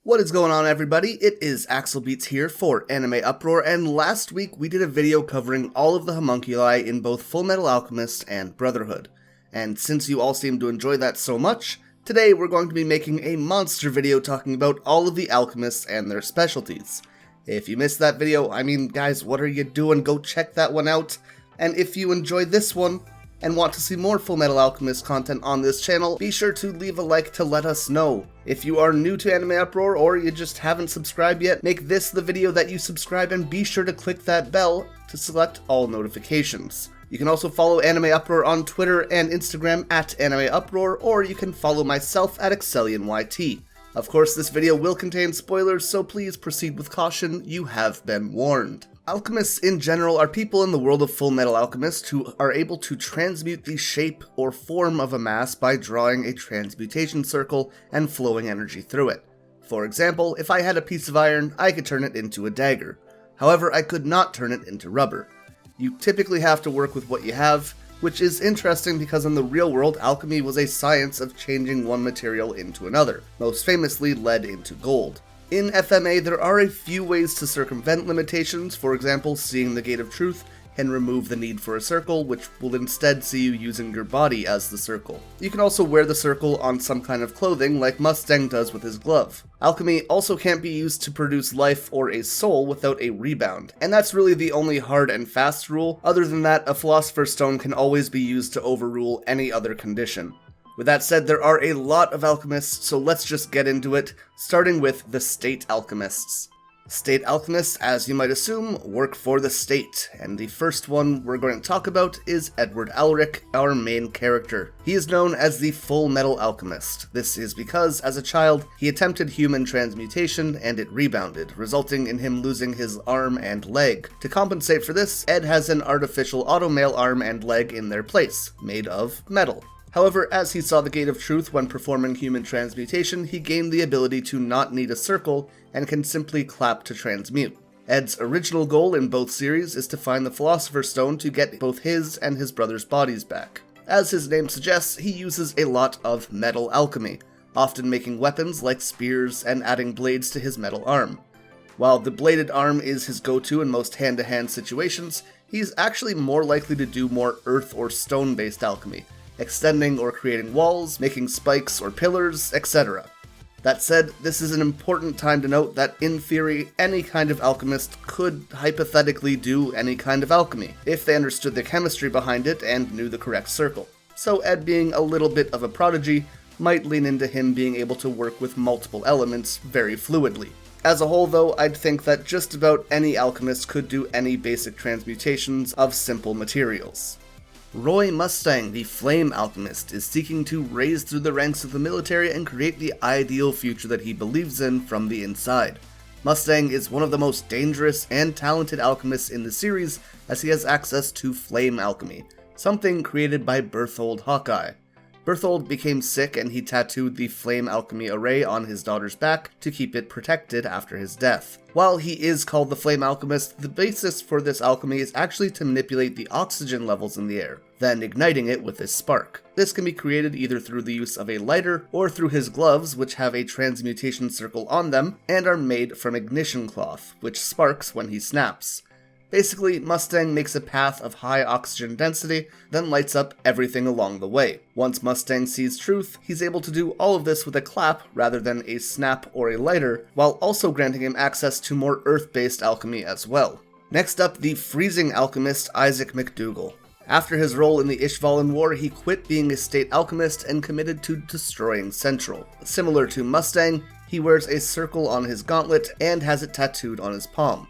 What is going on, everybody? It is AxelBeats here for AnimeUproar, and last week we did a video covering all of the homunculi in both Fullmetal Alchemist and Brotherhood. And since you all seem to enjoy that so much, today we're going to be making a monster video talking about all of the alchemists and their specialties. If you missed that video, guys, what are you doing? Go check that one out. And if you enjoyed this one, and want to see more Fullmetal Alchemist content on this channel, be sure to leave a like to let us know. If you are new to AnimeUproar or you just haven't subscribed yet, make this the video that you subscribe and be sure to click that bell to select all notifications. You can also follow AnimeUproar on Twitter and Instagram at AnimeUproar, or you can follow myself at AxelYT. Of course, this video will contain spoilers, so please proceed with caution. You have been warned. Alchemists in general are people in the world of Fullmetal Alchemist who are able to transmute the shape or form of a mass by drawing a transmutation circle and flowing energy through it. For example, if I had a piece of iron, I could turn it into a dagger. However, I could not turn it into rubber. You typically have to work with what you have, which is interesting because in the real world, alchemy was a science of changing one material into another, most famously lead into gold. In FMA, there are a few ways to circumvent limitations. For example, seeing the Gate of Truth can remove the need for a circle, which will instead see you using your body as the circle. You can also wear the circle on some kind of clothing, like Mustang does with his glove. Alchemy also can't be used to produce life or a soul without a rebound, and that's really the only hard and fast rule. Other than that, a Philosopher's Stone can always be used to overrule any other condition. With that said, there are a lot of alchemists, so let's just get into it, starting with the State Alchemists. State Alchemists, as you might assume, work for the state, and the first one we're going to talk about is Edward Alric, our main character. He is known as the Fullmetal Alchemist. This is because, as a child, he attempted human transmutation and it rebounded, resulting in him losing his arm and leg. To compensate for this, Ed has an artificial automale arm and leg in their place, made of metal. However, as he saw the Gate of Truth when performing human transmutation, he gained the ability to not need a circle and can simply clap to transmute. Ed's original goal in both series is to find the Philosopher's Stone to get both his and his brother's bodies back. As his name suggests, he uses a lot of metal alchemy, often making weapons like spears and adding blades to his metal arm. While the bladed arm is his go-to in most hand-to-hand situations, he's actually more likely to do more earth or stone-based alchemy, extending or creating walls, making spikes or pillars, etc. That said, this is an important time to note that in theory, any kind of alchemist could hypothetically do any kind of alchemy, if they understood the chemistry behind it and knew the correct circle. So Ed, being a little bit of a prodigy, might lean into him being able to work with multiple elements very fluidly. As a whole though, I'd think that just about any alchemist could do any basic transmutations of simple materials. Roy Mustang, the Flame Alchemist, is seeking to raise through the ranks of the military and create the ideal future that he believes in from the inside. Mustang is one of the most dangerous and talented alchemists in the series, as he has access to flame alchemy, something created by Berthold Hawkeye. Berthold became sick and he tattooed the flame alchemy array on his daughter's back to keep it protected after his death. While he is called the Flame Alchemist, the basis for this alchemy is actually to manipulate the oxygen levels in the air, then igniting it with a spark. This can be created either through the use of a lighter or through his gloves, which have a transmutation circle on them and are made from ignition cloth, which sparks when he snaps. Basically, Mustang makes a path of high oxygen density, then lights up everything along the way. Once Mustang sees truth, he's able to do all of this with a clap rather than a snap or a lighter, while also granting him access to more earth-based alchemy as well. Next up, the freezing alchemist Isaac McDougall. After his role in the Ishvalan War, he quit being a state alchemist and committed to destroying Central. Similar to Mustang, he wears a circle on his gauntlet and has it tattooed on his palm.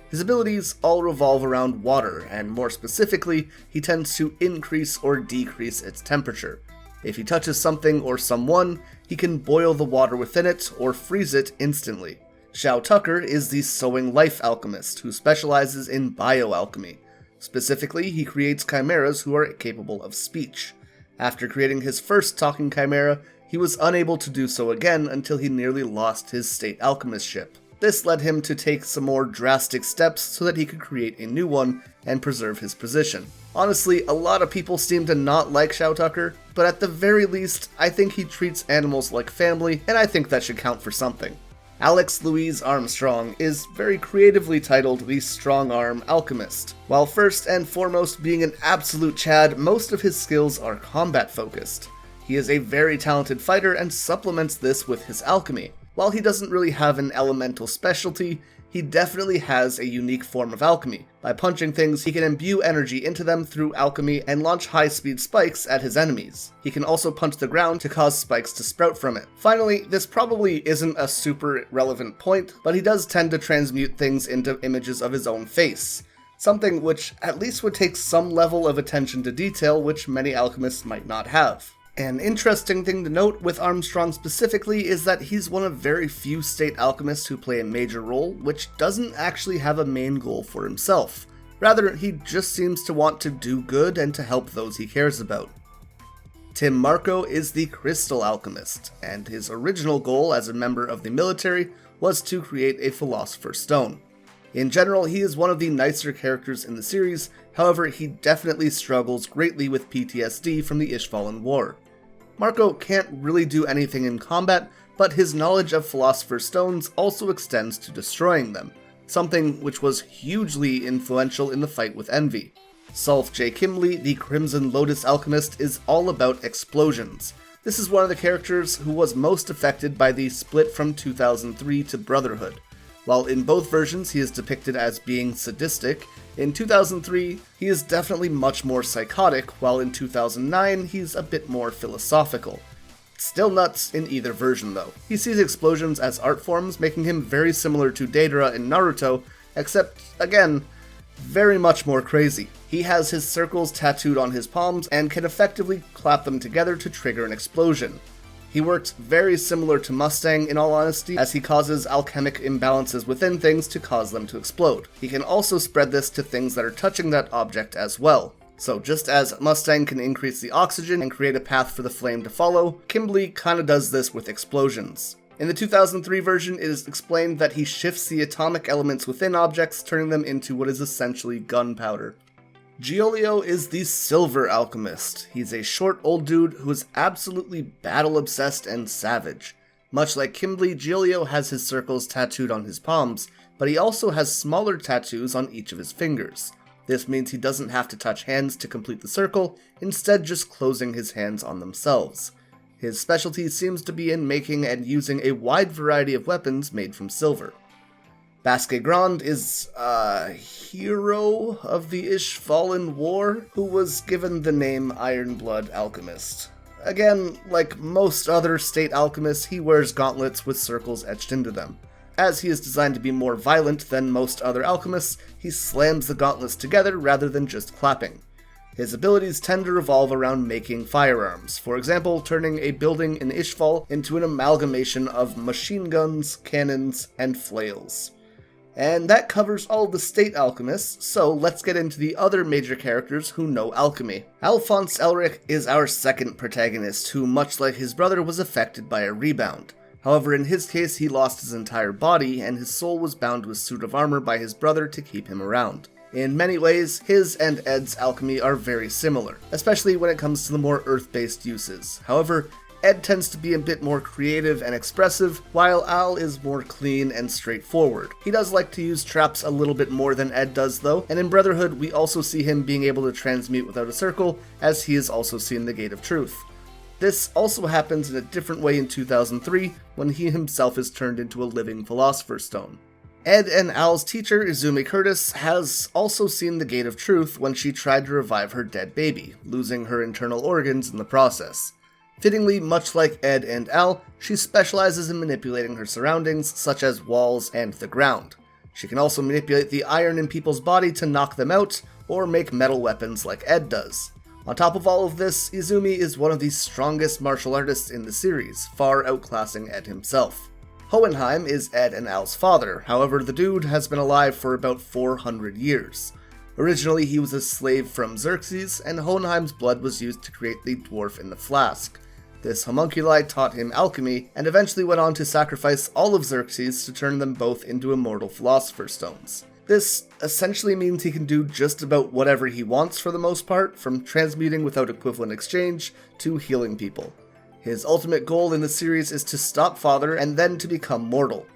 His abilities all revolve around water, and more specifically, he tends to increase or decrease its temperature. If he touches something or someone, he can boil the water within it or freeze it instantly. Xiao Tucker is the Sowing Life Alchemist, who specializes in bioalchemy. Specifically, he creates chimeras who are capable of speech. After creating his first talking chimera, he was unable to do so again until he nearly lost his state alchemist ship. This led him to take some more drastic steps so that he could create a new one and preserve his position. Honestly, a lot of people seem to not like Xiao Tucker, but at the very least, I think he treats animals like family, and I think that should count for something. Alex Louise Armstrong is very creatively titled the Strong-Arm Alchemist. While first and foremost being an absolute Chad, most of his skills are combat-focused. He is a very talented fighter and supplements this with his alchemy. While he doesn't really have an elemental specialty, he definitely has a unique form of alchemy. By punching things, he can imbue energy into them through alchemy and launch high-speed spikes at his enemies. He can also punch the ground to cause spikes to sprout from it. Finally, this probably isn't a super relevant point, but he does tend to transmute things into images of his own face. Something which at least would take some level of attention to detail which many alchemists might not have. An interesting thing to note with Armstrong specifically is that he's one of very few state alchemists who play a major role, which doesn't actually have a main goal for himself. Rather, he just seems to want to do good and to help those he cares about. Tim Marco is the Crystal Alchemist, and his original goal as a member of the military was to create a Philosopher's Stone. In general, he is one of the nicer characters in the series, however, he definitely struggles greatly with PTSD from the Ishvalan War. Marco can't really do anything in combat, but his knowledge of Philosopher's Stones also extends to destroying them, something which was hugely influential in the fight with Envy. Sulph J. Kimley, the Crimson Lotus Alchemist, is all about explosions. This is one of the characters who was most affected by the split from 2003 to Brotherhood. While in both versions he is depicted as being sadistic, in 2003 he is definitely much more psychotic, while in 2009 he's a bit more philosophical. Still nuts in either version though. He sees explosions as art forms, making him very similar to Deidara in Naruto, except, again, very much more crazy. He has his circles tattooed on his palms and can effectively clap them together to trigger an explosion. He works very similar to Mustang in all honesty, as he causes alchemic imbalances within things to cause them to explode. He can also spread this to things that are touching that object as well. So just as Mustang can increase the oxygen and create a path for the flame to follow, Kimley kinda does this with explosions. In the 2003 version, it is explained that he shifts the atomic elements within objects, turning them into what is essentially gunpowder. Giolio is the Silver Alchemist. He's a short old dude who is absolutely battle-obsessed and savage. Much like Kimley, Giolio has his circles tattooed on his palms, but he also has smaller tattoos on each of his fingers. This means he doesn't have to touch hands to complete the circle, instead just closing his hands on themselves. His specialty seems to be in making and using a wide variety of weapons made from silver. Basque Grand is a hero of the Ishvalan War who was given the name Ironblood Alchemist. Again, like most other state alchemists, he wears gauntlets with circles etched into them. As he is designed to be more violent than most other alchemists, he slams the gauntlets together rather than just clapping. His abilities tend to revolve around making firearms, for example, turning a building in Ishval into an amalgamation of machine guns, cannons, and flails. And that covers all of the state alchemists, so let's get into the other major characters who know alchemy. Alphonse Elric is our second protagonist, who, much like his brother, was affected by a rebound. However, in his case, he lost his entire body, and his soul was bound to a suit of armor by his brother to keep him around. In many ways, his and Ed's alchemy are very similar, especially when it comes to the more earth-based uses. However, Ed tends to be a bit more creative and expressive, while Al is more clean and straightforward. He does like to use traps a little bit more than Ed does though, and in Brotherhood we also see him being able to transmute without a circle, as he has also seen the Gate of Truth. This also happens in a different way in 2003, when he himself is turned into a living Philosopher's Stone. Ed and Al's teacher, Izumi Curtis, has also seen the Gate of Truth when she tried to revive her dead baby, losing her internal organs in the process. Fittingly, much like Ed and Al, she specializes in manipulating her surroundings, such as walls and the ground. She can also manipulate the iron in people's body to knock them out, or make metal weapons like Ed does. On top of all of this, Izumi is one of the strongest martial artists in the series, far outclassing Ed himself. Hohenheim is Ed and Al's father, however the dude has been alive for about 400 years. Originally he was a slave from Xerxes, and Hohenheim's blood was used to create the dwarf in the flask. This homunculi taught him alchemy, and eventually went on to sacrifice all of Xerxes to turn them both into immortal Philosopher's Stones. This essentially means he can do just about whatever he wants for the most part, from transmuting without equivalent exchange to healing people. His ultimate goal in the series is to stop Father and then to become mortal.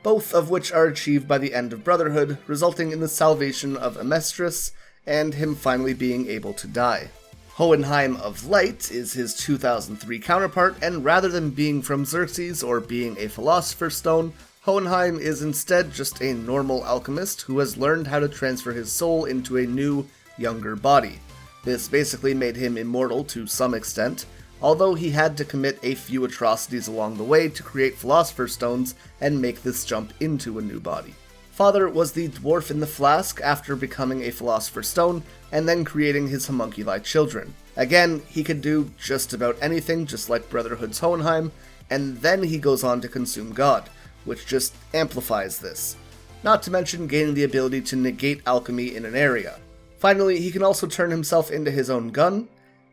both of which are achieved by the end of Brotherhood, resulting in the salvation of Amestris and him finally being able to die. Hohenheim of Light is his 2003 counterpart, and rather than being from Xerxes or being a Philosopher's Stone, Hohenheim is instead just a normal alchemist who has learned how to transfer his soul into a new, younger body. This basically made him immortal to some extent, although he had to commit a few atrocities along the way to create Philosopher's Stones and make this jump into a new body. Father was the dwarf in the flask after becoming a Philosopher's Stone, and then creating his homunculi children. Again, he could do just about anything, just like Brotherhood's Hohenheim, and then he goes on to consume God, which just amplifies this. Not to mention gaining the ability to negate alchemy in an area. Finally, he can also turn himself into his own gun,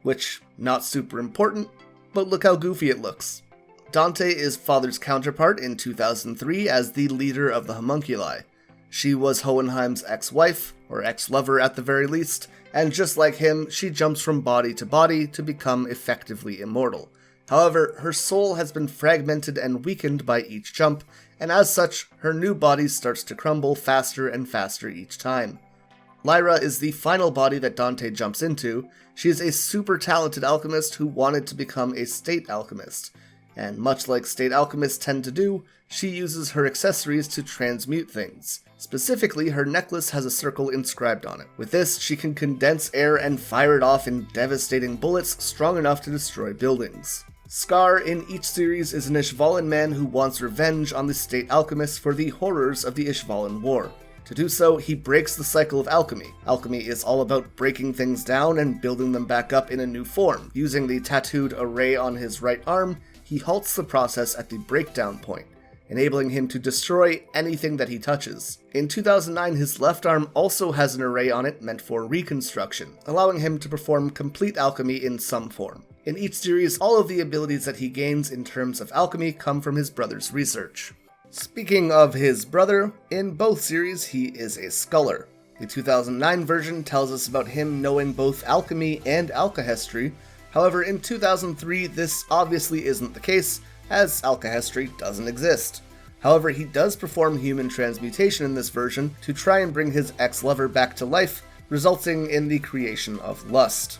which, not super important, but look how goofy it looks. Dante is Father's counterpart in 2003 as the leader of the homunculi. She was Hohenheim's ex-wife, or ex-lover at the very least, and just like him, she jumps from body to become effectively immortal. However, her soul has been fragmented and weakened by each jump, and as such, her new body starts to crumble faster and faster each time. Lyra is the final body that Dante jumps into. She is a super talented alchemist who wanted to become a state alchemist, and much like state alchemists tend to do, she uses her accessories to transmute things. Specifically, her necklace has a circle inscribed on it. With this, she can condense air and fire it off in devastating bullets strong enough to destroy buildings. Scar in each series is an Ishvalan man who wants revenge on the state alchemists for the horrors of the Ishvalan War. To do so, he breaks the cycle of alchemy. Alchemy is all about breaking things down and building them back up in a new form. Using the tattooed array on his right arm, he halts the process at the breakdown point, enabling him to destroy anything that he touches. In 2009, his left arm also has an array on it meant for reconstruction, allowing him to perform complete alchemy in some form. In each series, all of the abilities that he gains in terms of alchemy come from his brother's research. Speaking of his brother, in both series he is a scholar. The 2009 version tells us about him knowing both alchemy and alchemy. However, in 2003 this obviously isn't the case, as alchemy doesn't exist. However, he does perform human transmutation in this version to try and bring his ex-lover back to life, resulting in the creation of lust.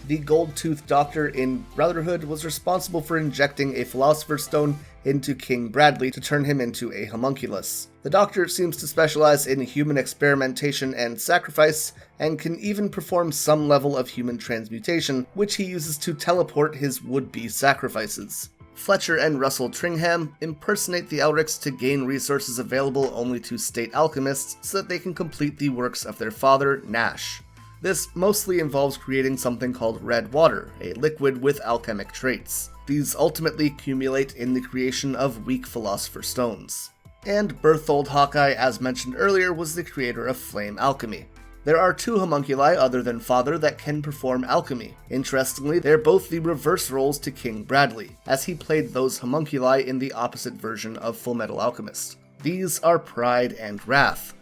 The gold-toothed doctor in Brotherhood was responsible for injecting a Philosopher's Stone into King Bradley to turn him into a homunculus. The doctor seems to specialize in human experimentation and sacrifice, and can even perform some level of human transmutation, which he uses to teleport his would-be sacrifices. Fletcher and Russell Tringham impersonate the Elrics to gain resources available only to state alchemists so that they can complete the works of their father, Nash. This mostly involves creating something called red water, a liquid with alchemic traits. These ultimately accumulate in the creation of weak Philosopher's Stones. And Berthold Hawkeye, as mentioned earlier, was the creator of flame alchemy. There are two homunculi other than Father that can perform alchemy. Interestingly, they're both the reverse roles to King Bradley, as he played those homunculi in the opposite version of Fullmetal Alchemist. These are Pride and Wrath.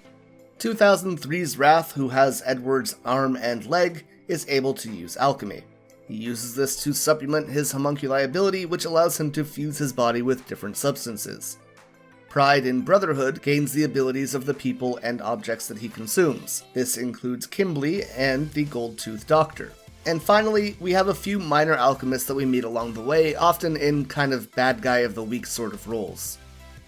2003's Wrath, who has Edward's arm and leg, is able to use alchemy. He uses this to supplement his homunculi ability, which allows him to fuse his body with different substances. Pride in Brotherhood gains the abilities of the people and objects that he consumes. This includes Kimberly and the Gold-Toothed Doctor. And finally, we have a few minor alchemists that we meet along the way, often in kind of bad guy of the week sort of roles.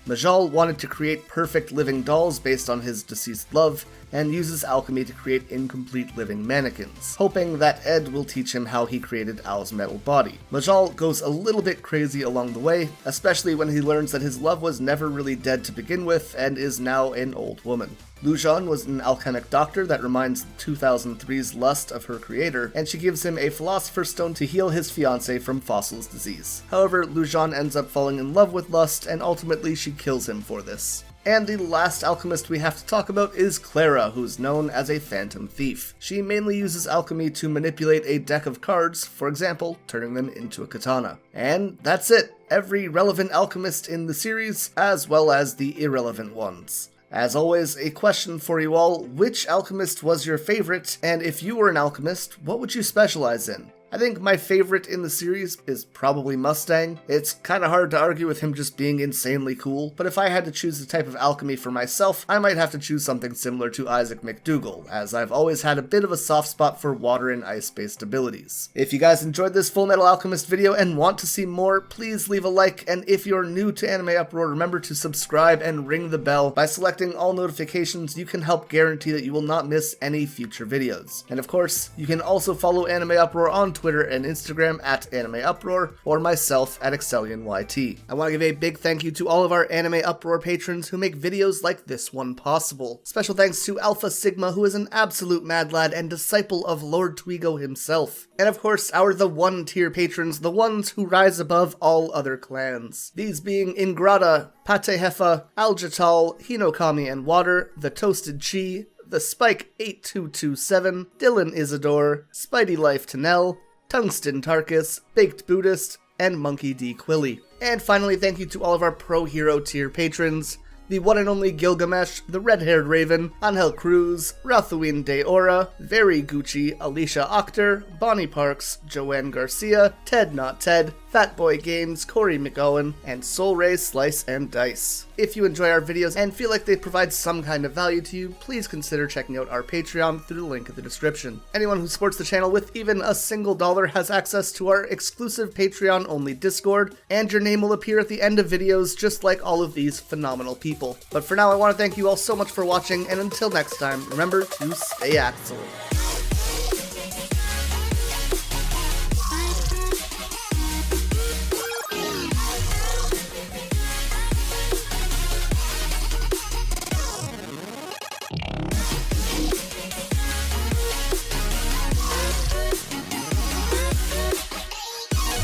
Majal wanted to create perfect living dolls based on his deceased love, and uses alchemy to create incomplete living mannequins, hoping that Ed will teach him how he created Al's metal body. Majal goes a little bit crazy along the way, especially when he learns that his love was never really dead to begin with and is now an old woman. Lujan was an alchemic doctor that reminds 2003's Lust of her creator, and she gives him a Philosopher's Stone to heal his fiancé from Fossil's disease. However, Lujan ends up falling in love with Lust, and ultimately she kills him for this. And the last alchemist we have to talk about is Clara, who's known as a phantom thief. She mainly uses alchemy to manipulate a deck of cards, for example, turning them into a katana. And that's it! Every relevant alchemist in the series, as well as the irrelevant ones. As always, a question for you all: which alchemist was your favorite, and if you were an alchemist, what would you specialize in? I think my favorite in the series is probably Mustang. It's kinda hard to argue with him just being insanely cool, but if I had to choose the type of alchemy for myself, I might have to choose something similar to Isaac McDougall, as I've always had a bit of a soft spot for water and ice-based abilities. If you guys enjoyed this Fullmetal Alchemist video and want to see more, please leave a like, and if you're new to AnimeUproar, remember to subscribe and ring the bell. By selecting all notifications, you can help guarantee that you will not miss any future videos. And of course, you can also follow AnimeUproar on Twitter and Instagram at AnimeUproar, or myself at ExcellianYT. I want to give a big thank you to all of our AnimeUproar patrons who make videos like this one possible. Special thanks to Alpha Sigma, who is an absolute mad lad and disciple of Lord Twigo himself. And of course, the 1-tier patrons, the ones who rise above all other clans. These being Ingrata, Patehefa, Aljatal, Hinokami and Water, The Toasted Chi, The Spike 8227, Dylan Isidore, Spidey Life Tanel, Tungsten Tarkus, Baked Buddhist, and Monkey D. Quilly. And finally, thank you to all of our Pro Hero tier patrons, the one and only Gilgamesh, the Red-Haired Raven, Angel Cruz, Rathuin De Ora, Very Gucci, Alicia Octor, Bonnie Parks, Joanne Garcia, Ted Not Ted, Fatboy Games, Corey McGowan, and Soul Ray Slice and Dice. If you enjoy our videos and feel like they provide some kind of value to you, please consider checking out our Patreon through the link in the description. Anyone who supports the channel with even a single dollar has access to our exclusive Patreon-only Discord, and your name will appear at the end of videos just like all of these phenomenal people. But for now, I want to thank you all so much for watching, and until next time, remember to stay Axel.